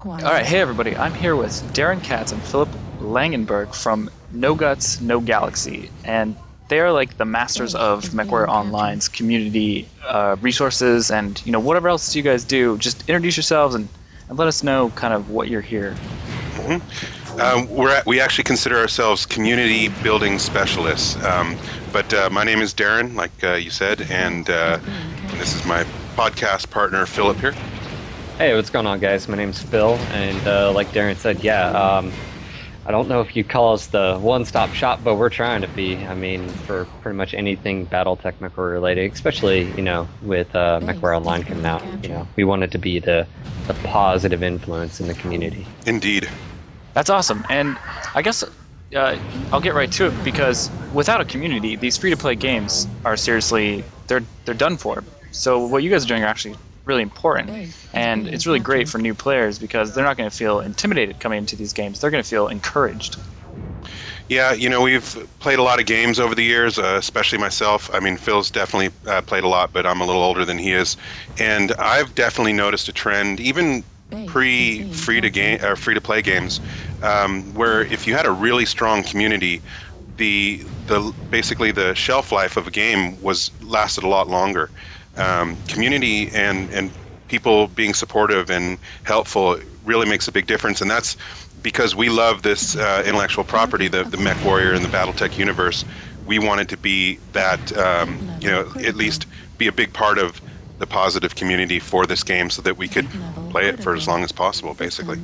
All right, hey everybody. I'm here with Darren Katz and Philip Langenberg from No Guts, No Galaxy, and they are like the masters of MechWarrior Online's community resources and whatever else you guys do. Just introduce yourselves and let us know kind of what you're here for. We actually consider ourselves community building specialists. But my name is Darren, like you said, and this is my podcast partner, Philip here. Hey, what's going on, guys? My name's Phil, and like Darren said, I don't know if you call us the one-stop shop, but we're trying to be. I mean, for pretty much anything BattleTech MechWarrior related, especially, with MechWarrior Online coming out, we wanted to be the positive influence in the community. Indeed. That's awesome. And I guess I'll get right to it, because without a community, these free-to-play games are seriously, they're done for. So what you guys are doing are actually really important, and it's really great for new players because they're not going to feel intimidated coming into these games. They're going to feel encouraged. Yeah, we've played a lot of games over the years, especially myself. I mean, Phil's definitely played a lot, but I'm a little older than he is, and I've definitely noticed a trend, even free-to-play games, where if you had a really strong community, basically the shelf life of a game lasted a lot longer. Community and people being supportive and helpful really makes a big difference, and that's because we love this intellectual property, the MechWarrior and the BattleTech universe. We wanted to be that, at least be a big part of the positive community for this game, so that we could play it for as long as possible, basically.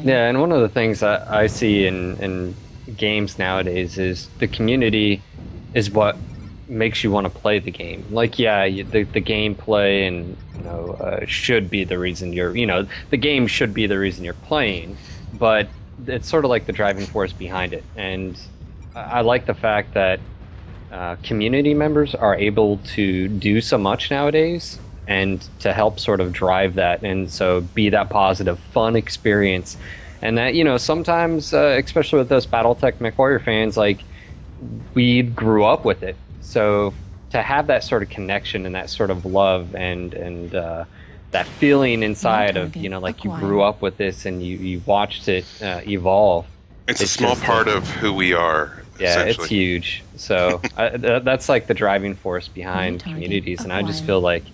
Yeah, and one of the things that I see in games nowadays is the community is what makes you want to play the game. Like, the gameplay and should be the reason the game should be the reason you're playing, but it's sort of like the driving force behind it. And I like the fact that community members are able to do so much nowadays and to help sort of drive that, and so be that positive, fun experience. And that, sometimes, especially with us BattleTech MechWarrior fans, like, we grew up with it. So to have that sort of connection and that sort of love and that feeling inside of, like you grew up with this and you watched it evolve. It's a small part of who we are. Yeah, it's huge. So that's like the driving force behind communities. And I just feel like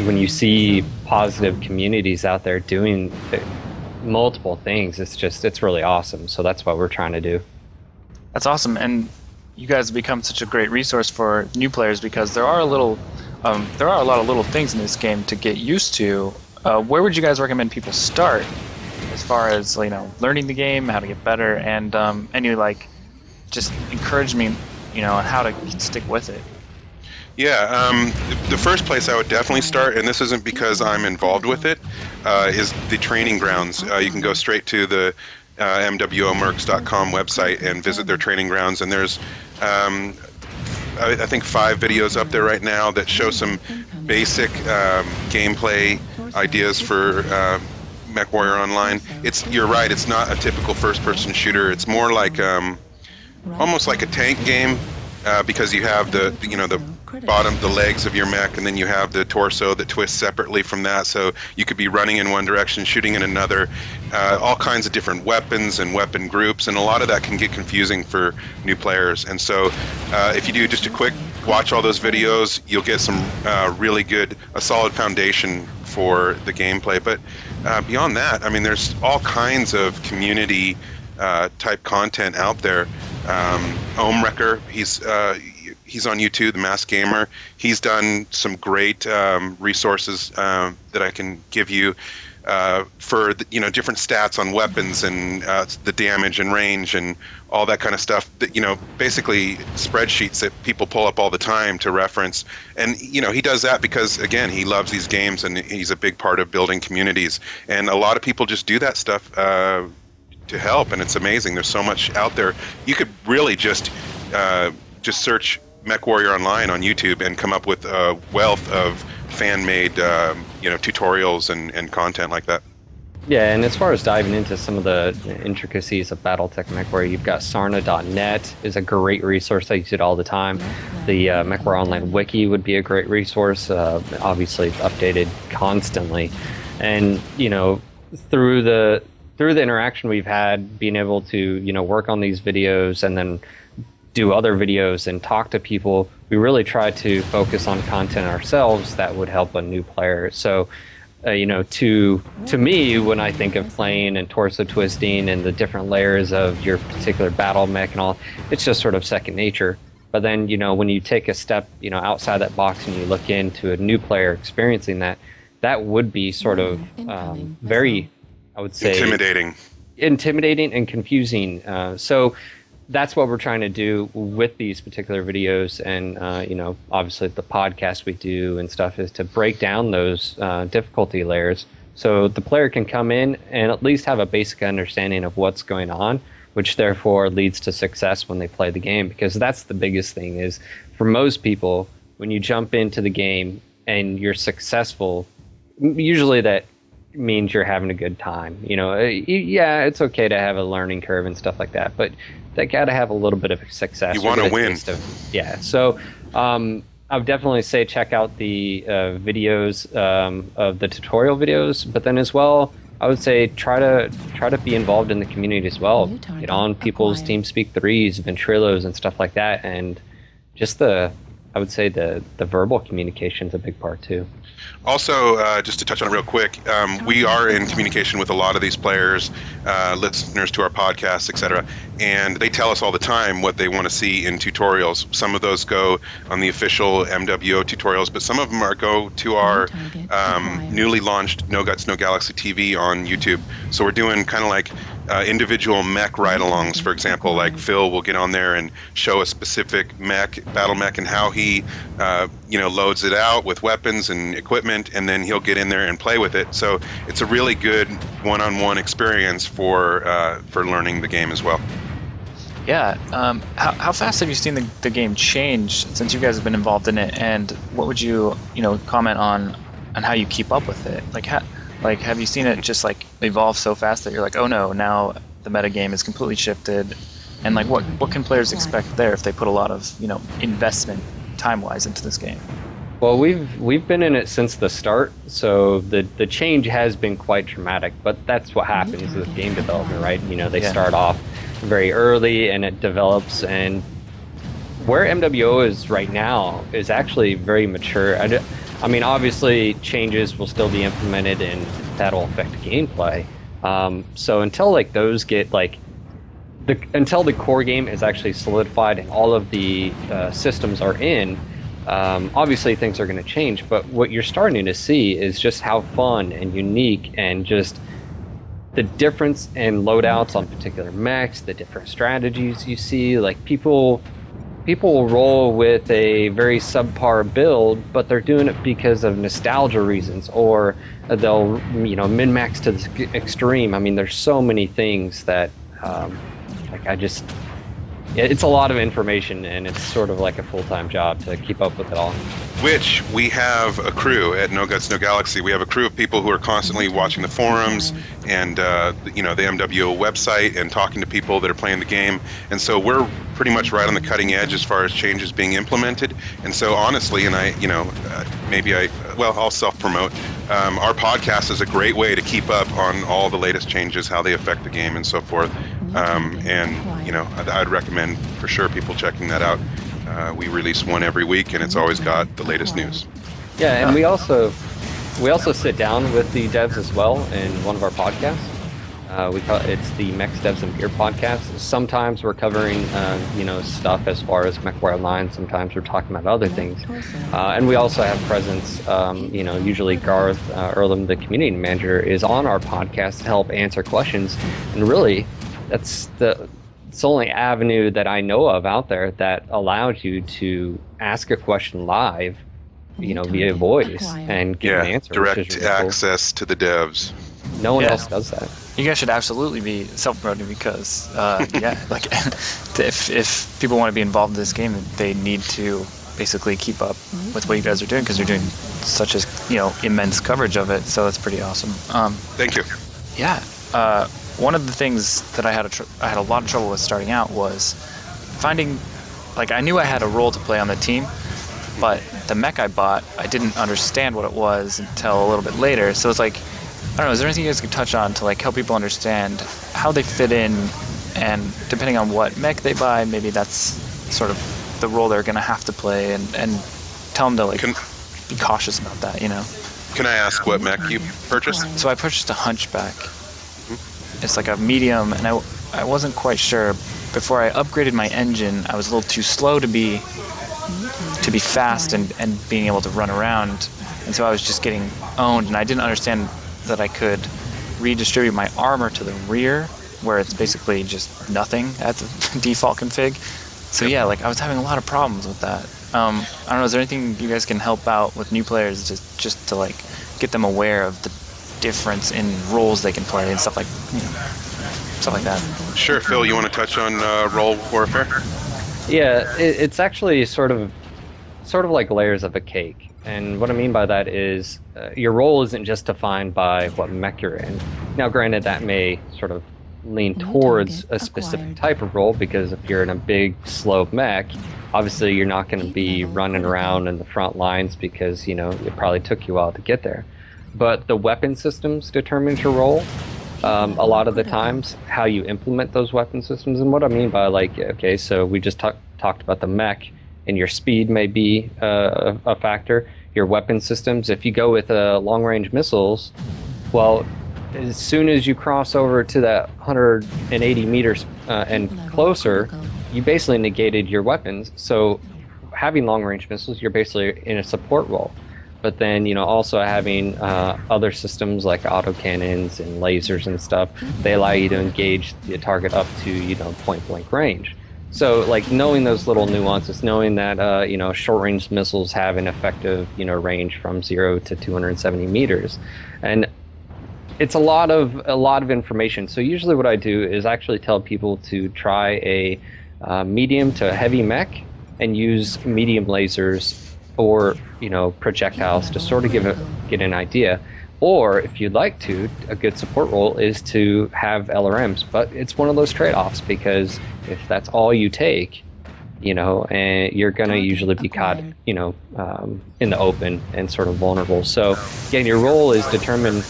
when you see positive communities out there doing multiple things, it's really awesome. So that's what we're trying to do. That's awesome. And you guys have become such a great resource for new players, because there are a lot of little things in this game to get used to. Where would you guys recommend people start, as far as learning the game, how to get better, and any just encouragement, on how to stick with it? Yeah, the first place I would definitely start, and this isn't because I'm involved with it, is the training grounds. You can go straight to the MWOmercs.com website and visit their training grounds, and there's I think 5 videos up there right now that show some basic gameplay ideas for MechWarrior Online. You're right, it's not a typical first-person shooter. It's more like almost like a tank game, because you have the bottom, the legs of your mech, and then you have the torso that twists separately from that, so you could be running in one direction, shooting in another, all kinds of different weapons and weapon groups, and a lot of that can get confusing for new players. And so if you do just a quick watch all those videos, you'll get some a solid foundation for the gameplay. But beyond that, I mean, there's all kinds of community type content out there. Omewrecker, he's on YouTube, the Masked Gamer. He's done some great resources that I can give you for different stats on weapons and the damage and range and all that kind of stuff. That basically spreadsheets that people pull up all the time to reference. And he does that because, again, he loves these games and he's a big part of building communities. And a lot of people just do that stuff to help, and it's amazing. There's so much out there. You could really just search MechWarrior Online on YouTube and come up with a wealth of fan-made tutorials and content like that. Yeah, and as far as diving into some of the intricacies of BattleTech MechWarrior, you've got Sarna.net is a great resource. I use it all the time. The MechWarrior Online Wiki would be a great resource, obviously updated constantly. And, through the interaction we've had, being able to work on these videos and then do other videos and talk to people, we really try to focus on content ourselves that would help a new player. So to me, when I think of playing and torso twisting and the different layers of your particular battle mech and all, it's just sort of second nature. But then, when you take a step, outside that box and you look into a new player experiencing that, that would be sort of very, I would say, intimidating and confusing. So that's what we're trying to do with these particular videos, and obviously the podcast we do and stuff is to break down those difficulty layers, so the player can come in and at least have a basic understanding of what's going on, which therefore leads to success when they play the game. Because that's the biggest thing, is for most people, when you jump into the game and you're successful, usually that means you're having a good time. Yeah, it's okay to have a learning curve and stuff like that, but they got to have a little bit of success. You want to win. Yeah. So I would definitely say check out the videos of the tutorial videos, but then as well, I would say try to be involved in the community as well. Get on people's TeamSpeak 3s, Ventrilos, and stuff like that, and just I would say the verbal communication is a big part too. Also, just to touch on it real quick, we are in communication with a lot of these players, listeners to our podcasts, etc., and they tell us all the time what they want to see in tutorials. Some of those go on the official MWO tutorials, but some of them go to our newly launched No Guts, No Galaxy TV on YouTube. So we're doing kind of like individual mech ride-alongs. For example, like Phil will get on there and show a specific battle mech, and how he loads it out with weapons and equipment, and then he'll get in there and play with it. So it's a really good one-on-one experience for learning the game as well. Yeah. How fast have you seen the game change since you guys have been involved in it, and what would you comment on how you keep up with it? Like, have you seen it just like evolve so fast that you're like, oh no, now the metagame is completely shifted? And like, what can players expect there if they put a lot of investment time-wise into this game? Well, we've been in it since the start, so the change has been quite dramatic. But that's what happens with game development, right? They start off very early and it develops, and where MWO is right now is actually very mature. I mean, obviously, changes will still be implemented, and that'll affect gameplay. So until those get until the core game is actually solidified and all of the systems are in, obviously things are going to change. But what you're starting to see is just how fun and unique, and just the difference in loadouts on particular mechs, the different strategies you see. Like people will roll with a very subpar build, but they're doing it because of nostalgia reasons, or they'll min-max to the extreme. I mean, there's so many things that it's a lot of information, and it's sort of like a full-time job to keep up with it all. Which we have a crew at No Guts, No Galaxy. We have a crew of people who are constantly watching the forums and the MWO website and talking to people that are playing the game. And so we're pretty much right on the cutting edge as far as changes being implemented. And so honestly, and I'll self-promote. Our podcast is a great way to keep up on all the latest changes, how they affect the game, and so forth. I'd recommend for sure people checking that out. We release one every week, and it's always got the latest news. Yeah, and we also sit down with the devs as well in one of our podcasts. It's the Mech Devs and Beer podcast. Sometimes we're covering stuff as far as MechWarrior Online. Sometimes we're talking about other things, and we also have presence. Usually Garth Earlham, the community manager, is on our podcast to help answer questions, and really, it's the only avenue that I know of out there that allows you to ask a question live, via voice and get an answer. Direct access to the devs. No one else does that. You guys should absolutely be self-promoting, because if people want to be involved in this game, they need to basically keep up with what you guys are doing, because you're doing such immense coverage of it. So that's pretty awesome. Thank you. Yeah. One of the things that I had a lot of trouble with starting out was finding, I knew I had a role to play on the team, but the mech I bought, I didn't understand what it was until a little bit later. So it's like, don't know, is there anything you guys could touch on to like help people understand how they fit in, and depending on what mech they buy, maybe that's sort of the role they're going to have to play, and tell them to like Can be cautious about that, you know? can I ask what mech you purchased? So I purchased a Hunchback. Mhm. It's like a medium, and I wasn't quite sure. Before I upgraded my engine, I was a little too slow to be fast and being able to run around, and so I was just getting owned, and I didn't understand that I could redistribute my armor to the rear, where it's basically just nothing at the default config. So Yep. yeah, like I was having a lot of problems with that. I don't know, is there anything you guys can help out with new players just to like get them aware of the difference in roles they can play and stuff like, you know, stuff like that? Sure, Phil. You want to touch on role warfare? Yeah, it's actually sort of like layers of a cake. And what I mean by that is your role isn't just defined by what mech you're in. Now, granted, that may sort of lean towards a specific type of role, because if you're in a big, slow mech, obviously you're not going to be running around in the front lines because, it probably took you a while to get there. But the weapon systems determines your role. A lot of the times, how you implement those weapon systems. And what I mean by, like, okay, so we just talked about the mech, and your speed may be a factor. Your weapon systems, if you go with long range missiles, well, as soon as you cross over to that 180 meters and closer, you basically negated your weapons. So having long range missiles, you're basically in a support role. But then, also having other systems like autocannons and lasers and stuff, they allow you to engage the target up to, point blank range. So, like, knowing those little nuances, knowing that, short range missiles have an effective, range from 0 to 270 meters. And it's a lot of information. So usually what I do is actually tell people to try a medium to heavy mech and use medium lasers or projectiles to sort of get an idea. Or if you'd like to, a good support role is to have LRMs, but it's one of those trade-offs, because if that's all you take, and you're gonna usually be caught, in the open and sort of vulnerable. So again, your role is determined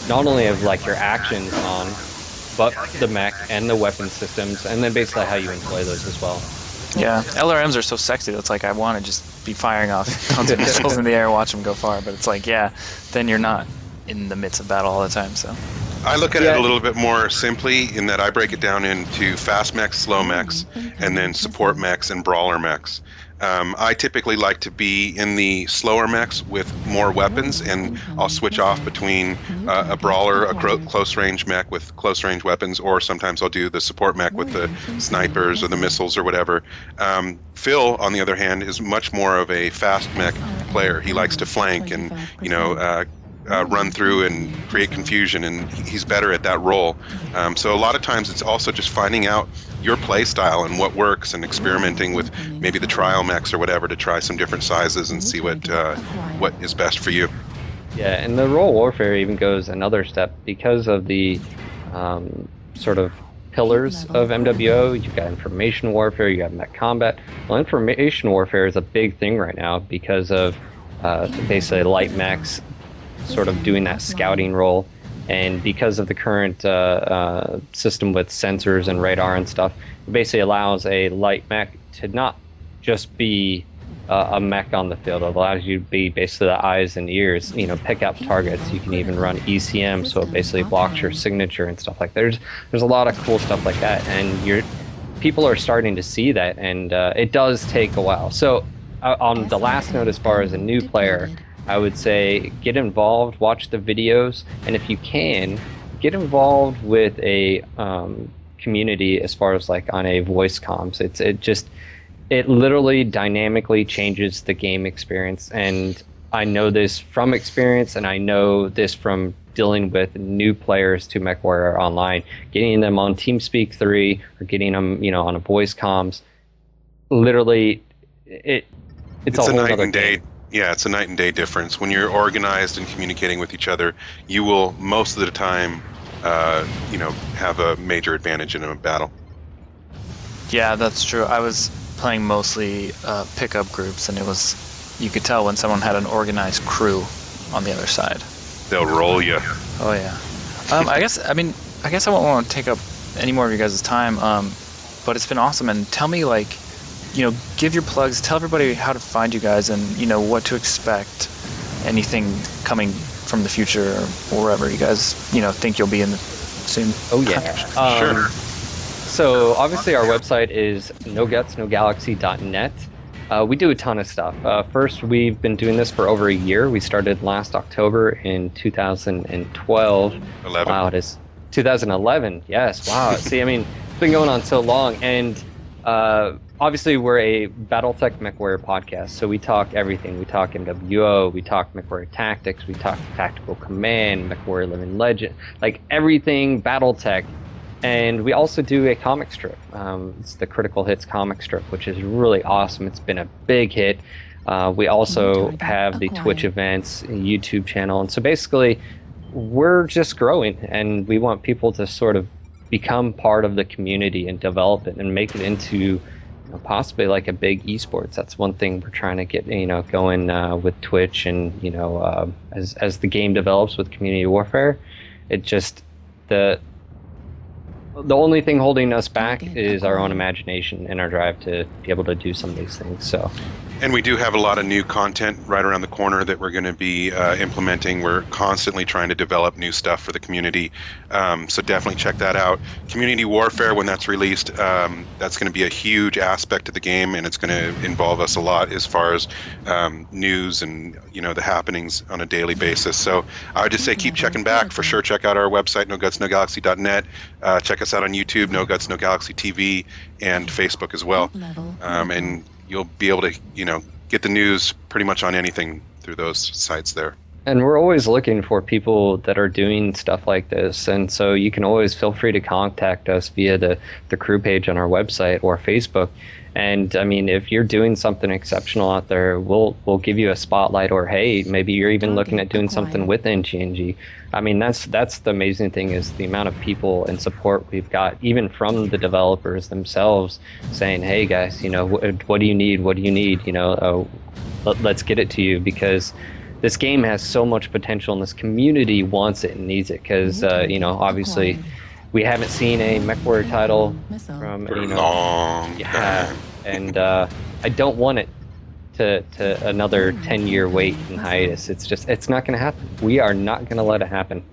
not only of like your actions on, but the mech and the weapon systems, and then basically how you employ those as well. Yeah, LRMs are so sexy. That's like I want to just be firing off tons of missiles in the air, watch them go far. But it's like, yeah, then you're not in the midst of battle all the time. So I look at it a Yeah, little bit more simply in that I break it down into fast mechs, slow mechs, and then support mechs and brawler mechs. I typically like to be in the slower mechs with more weapons, and I'll switch off between a brawler, close range mech with close range weapons, or sometimes I'll do the support mech with the snipers or the missiles or whatever. Phil, on the other hand, is much more of a fast mech player. He likes to flank and run through and create confusion, and he's better at that role. So a lot of times it's also just finding out your play style and what works, and experimenting with maybe the trial mechs or whatever to try some different sizes and see what is best for you. yeah, and the role warfare even goes another step because of the sort of pillars of MWO. You've got information warfare, you got mech combat. Well, information warfare is a big thing right now because of basically light mechs sort of doing that scouting role. And because of the current system with sensors and radar and stuff, it basically allows a light mech to not just be a mech on the field. It allows you to be basically the eyes and ears, pick up targets. You can even run ECM, so it basically blocks your signature and stuff like that. There's a lot of cool stuff like that, and people are starting to see that, and it does take a while. So on the last note, as far as a new player, I would say get involved, watch the videos, and if you can, get involved with a community as far as like on a voice comms. It literally dynamically changes the game experience, and I know this from experience, and I know this from dealing with new players to MechWarrior Online, getting them on TeamSpeak 3 or getting them, on a voice comms. Literally, it's a It's a whole night other and day. game. Yeah, it's a night and day difference. When you're organized and communicating with each other, you will most of the time, have a major advantage in a battle. yeah, that's true. I was playing mostly pickup groups, and you could tell when someone had an organized crew on the other side. They'll roll you. Oh yeah. I guess I won't want to take up any more of you guys' time. But it's been awesome. And tell me, like, give your plugs. Tell everybody how to find you guys, and what to expect. Anything coming from the future or wherever you guys think you'll be in soon. Oh yeah. Sure. So obviously our website is nogutsnogalaxy.net. We do a ton of stuff. First, we've been doing this for over a year. We started last October in 2012. 11. Wow, it is 2011. Yes, wow. See, I mean, it's been going on so long. And obviously, we're a Battletech MechWarrior podcast. So we talk everything. We talk MWO, we talk MechWarrior Tactics, we talk Tactical Command, MechWarrior Living Legend, like everything Battletech. And we also do a comic strip. It's the Critical Hits comic strip, which is really awesome. It's been a big hit. We also have the Twitch events, YouTube channel. And so basically, we're just growing, and we want people to sort of become part of the community and develop it and make it into possibly like a big esports. That's one thing we're trying to get going with Twitch, and as the game develops with community warfare, it just the only thing holding us back is our own imagination and our drive to be able to do some of these things. So, And we do have a lot of new content right around the corner that we're going to be implementing. We're constantly trying to develop new stuff for the community. So definitely check that out. Community Warfare, when that's released, that's going to be a huge aspect of the game, and it's going to involve us a lot as far as news and the happenings on a daily basis. So I would just say keep checking back. For sure, check out our website, nogutsnogalaxy.net. Check us out on YouTube, No Guts, No Galaxy TV, and Facebook as well. And you'll be able to, get the news pretty much on anything through those sites there. And we're always looking for people that are doing stuff like this. And so you can always feel free to contact us via the crew page on our website or Facebook. And I mean, if you're doing something exceptional out there, we'll give you a spotlight, or hey, maybe you're even looking at doing something with NGNG. I mean, that's the amazing thing, is the amount of people and support we've got, even from the developers themselves, saying, hey guys, what do you need? What do you need? Let's get it to you, because this game has so much potential, and this community wants it and needs it, because obviously we haven't seen a MechWarrior title from long time. And I don't want it to another 10-year wait and hiatus. It's not going to happen. We are not going to let it happen.